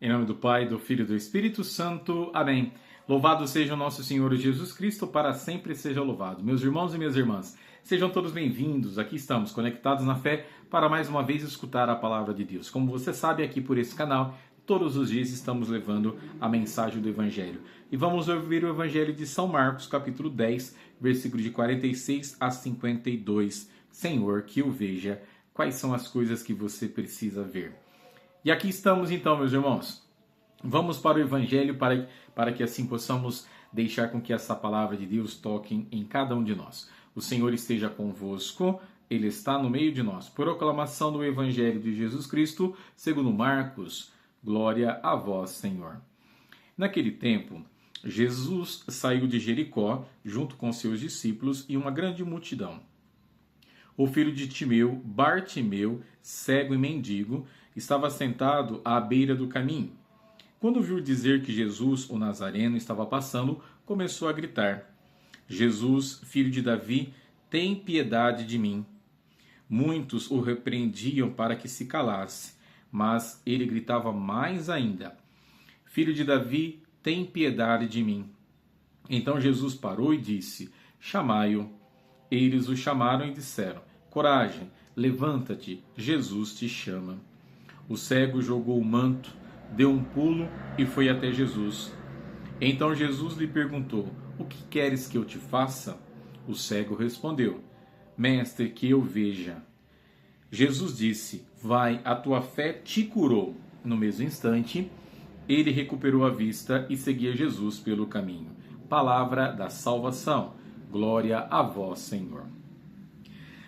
Em nome do Pai, do Filho e do Espírito Santo. Amém. Louvado seja o nosso Senhor Jesus Cristo, para sempre seja louvado. Meus irmãos e minhas irmãs, sejam todos bem-vindos. Aqui estamos, conectados na fé, para mais uma vez escutar a palavra de Deus. Como você sabe, aqui por esse canal, todos os dias estamos levando a mensagem do Evangelho. E vamos ouvir o Evangelho de São Marcos, capítulo 10, versículo de 46 a 52. Senhor, que eu veja quais são as coisas que você precisa ver. E aqui estamos então, meus irmãos. Vamos para o Evangelho para que assim possamos deixar com que essa palavra de Deus toque em cada um de nós. O Senhor esteja convosco, Ele está no meio de nós. Proclamação do Evangelho de Jesus Cristo, segundo Marcos. Glória a vós, Senhor. Naquele tempo, Jesus saiu de Jericó junto com seus discípulos e uma grande multidão. O filho de Timeu, Bartimeu, cego e mendigo, estava sentado à beira do caminho. Quando viu dizer que Jesus, o Nazareno, estava passando, começou a gritar: Jesus, filho de Davi, tem piedade de mim. Muitos o repreendiam para que se calasse, mas ele gritava mais ainda: Filho de Davi, tem piedade de mim. Então Jesus parou e disse: Chamai-o. Eles o chamaram e disseram: Coragem, levanta-te, Jesus te chama. O cego jogou o manto, deu um pulo e foi até Jesus. Então Jesus lhe perguntou: O que queres que eu te faça? O cego respondeu: Mestre, que eu veja. Jesus disse: Vai, a tua fé te curou. No mesmo instante, ele recuperou a vista e seguia Jesus pelo caminho. Palavra da salvação. Glória a vós, Senhor.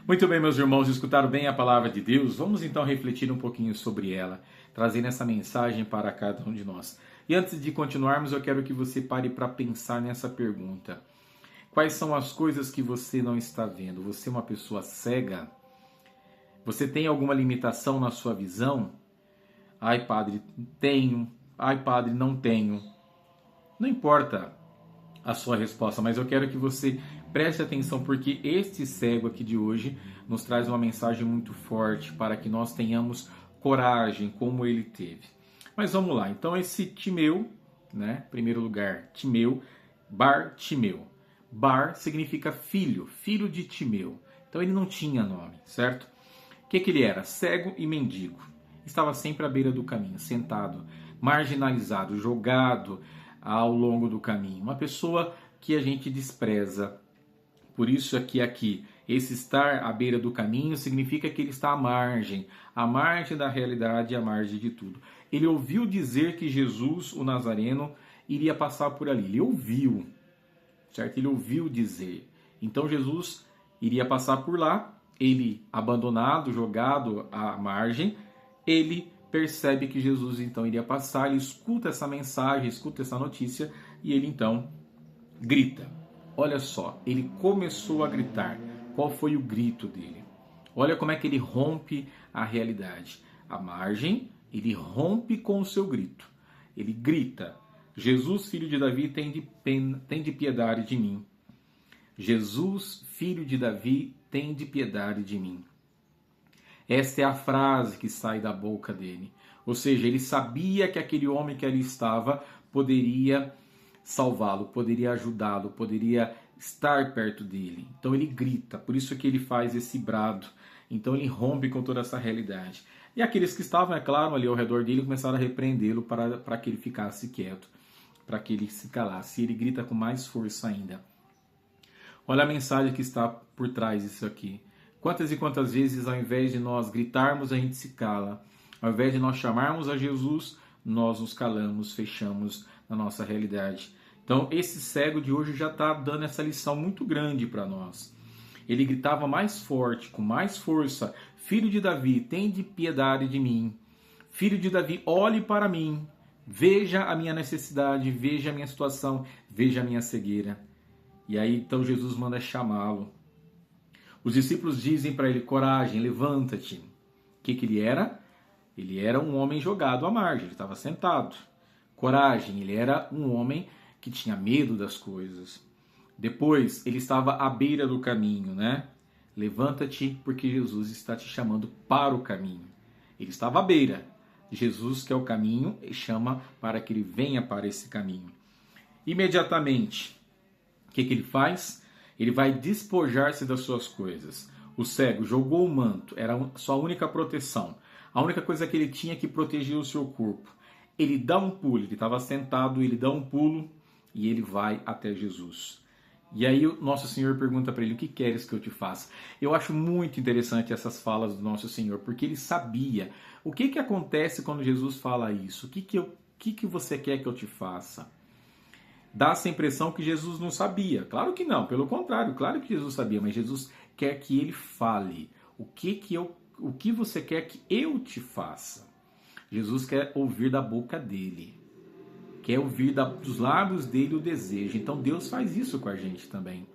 Muito bem, meus irmãos, escutaram bem a palavra de Deus? Vamos então refletir um pouquinho sobre ela, trazendo essa mensagem para cada um de nós. E antes de continuarmos, eu quero que você pare para pensar nessa pergunta. Quais são as coisas que você não está vendo? Você é uma pessoa cega? Você tem alguma limitação na sua visão? Ai, padre, tenho. Ai, padre, não tenho. Não importa a sua resposta, mas eu quero que você preste atenção, porque este cego aqui de hoje nos traz uma mensagem muito forte para que nós tenhamos coragem como ele teve. Mas vamos lá, então esse Timeu, né? Primeiro lugar, Timeu, Bartimeu. Bar significa filho, filho de Timeu. Então ele não tinha nome, certo? O que ele era? Cego e mendigo. Estava sempre à beira do caminho, sentado, marginalizado, jogado ao longo do caminho. Uma pessoa que a gente despreza. Por isso aqui, esse estar à beira do caminho significa que ele está à margem da realidade e à margem de tudo. Ele ouviu dizer que Jesus, o Nazareno, iria passar por ali. Ele ouviu, certo? Ele ouviu dizer. Então Jesus iria passar por lá, ele abandonado, jogado à margem, ele percebe que Jesus então iria passar, ele escuta essa mensagem, escuta essa notícia e ele então grita. Olha só, ele começou a gritar. Qual foi o grito dele? Olha como é que ele rompe a realidade. À margem, ele rompe com o seu grito. Ele grita: Jesus, filho de Davi, tem de piedade de mim. Jesus, filho de Davi, tem de piedade de mim. Esta é a frase que sai da boca dele. Ou seja, ele sabia que aquele homem que ali estava poderia salvá-lo, poderia ajudá-lo, poderia estar perto dele. Então ele grita, por isso que ele faz esse brado. Então ele rompe com toda essa realidade. E aqueles que estavam, é claro, ali ao redor dele começaram a repreendê-lo para que ele ficasse quieto, para que ele se calasse. E ele grita com mais força ainda. Olha a mensagem que está por trás disso aqui. Quantas e quantas vezes, ao invés de nós gritarmos, a gente se cala. Ao invés de nós chamarmos a Jesus, nós nos calamos, fechamos na nossa realidade. Então, esse cego de hoje já está dando essa lição muito grande para nós. Ele gritava mais forte, com mais força: Filho de Davi, tem de piedade de mim. Filho de Davi, olhe para mim. Veja a minha necessidade, veja a minha situação, veja a minha cegueira. E aí, então, Jesus manda chamá-lo. Os discípulos dizem para ele: Coragem, levanta-te. O que ele era? Ele era um homem jogado à margem, ele estava sentado. Coragem, ele era um homem que tinha medo das coisas. Depois, ele estava à beira do caminho, né? Levanta-te, porque Jesus está te chamando para o caminho. Ele estava à beira, Jesus, que é o caminho, chama para que ele venha para esse caminho. Imediatamente, o que ele faz? Ele vai despojar-se das suas coisas. O cego jogou o manto, era a sua única proteção. A única coisa que ele tinha que proteger o seu corpo. Ele dá um pulo, ele estava sentado, ele dá um pulo e ele vai até Jesus. E aí o nosso Senhor pergunta para ele, o que queres que eu te faça? Eu acho muito interessante essas falas do nosso Senhor, porque ele sabia o que acontece quando Jesus fala isso. O que você quer que eu te faça? Dá essa impressão que Jesus não sabia. Claro que não, pelo contrário, claro que Jesus sabia, mas Jesus quer que ele fale. O que você quer que eu te faça? Jesus quer ouvir da boca dele. Quer ouvir dos lábios dele o desejo. Então Deus faz isso com a gente também.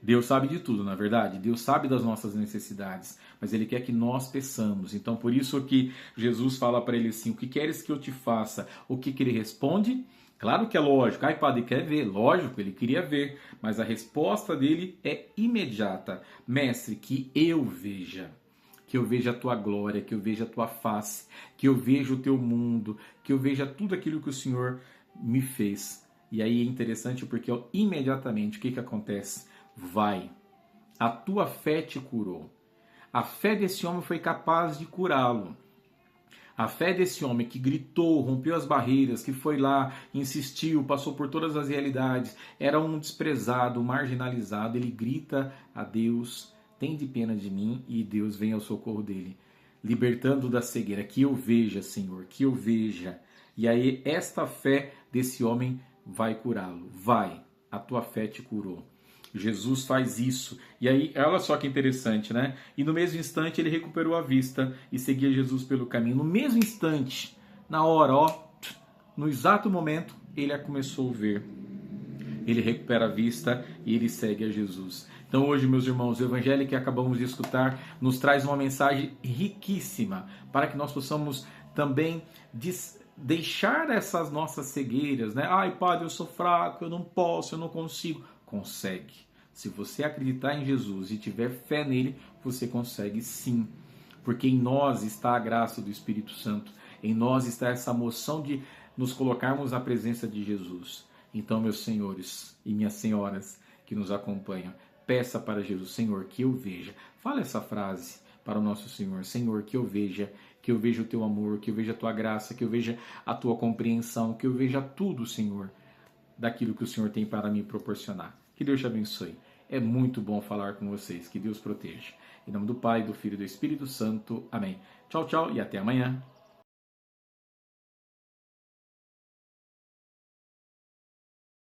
Deus sabe de tudo, na verdade. Deus sabe das nossas necessidades, mas Ele quer que nós peçamos. Então por isso que Jesus fala para ele assim, o que queres que eu te faça? O que ele responde? Claro que é lógico. Ai, padre, quer ver? Lógico, ele queria ver. Mas a resposta dele é imediata. Mestre, que eu veja. Que eu veja a tua glória, que eu veja a tua face, que eu veja o teu mundo, que eu veja tudo aquilo que o Senhor me fez. E aí é interessante porque imediatamente o que acontece? Vai, a tua fé te curou. A fé desse homem foi capaz de curá-lo. A fé desse homem que gritou, rompeu as barreiras, que foi lá, insistiu, passou por todas as realidades, era um desprezado, marginalizado, ele grita a Deus, tem de pena de mim, e Deus vem ao socorro dele, libertando da cegueira. Que eu veja, Senhor, que eu veja. E aí esta fé desse homem vai curá-lo. Vai, a tua fé te curou. Jesus faz isso. E aí, olha só que interessante, né? E no mesmo instante ele recuperou a vista e seguia Jesus pelo caminho. No mesmo instante, na hora, no exato momento, ele começou a ver. Ele recupera a vista e ele segue a Jesus. Então hoje, meus irmãos, o evangelho que acabamos de escutar nos traz uma mensagem riquíssima para que nós possamos também deixar essas nossas cegueiras, né? Ai, padre, eu sou fraco, eu não posso, eu não consigo. Consegue. Se você acreditar em Jesus e tiver fé nele, você consegue sim. Porque em nós está a graça do Espírito Santo. Em nós está essa moção de nos colocarmos na presença de Jesus. Então, meus senhores e minhas senhoras que nos acompanham, peça para Jesus, Senhor, que eu veja. Fala essa frase para o nosso Senhor. Senhor, que eu veja o teu amor, que eu veja a tua graça, que eu veja a tua compreensão, que eu veja tudo, Senhor, daquilo que o Senhor tem para me proporcionar. Que Deus te abençoe. É muito bom falar com vocês. Que Deus proteja. Em nome do Pai, do Filho e do Espírito Santo. Amém. Tchau, tchau e até amanhã.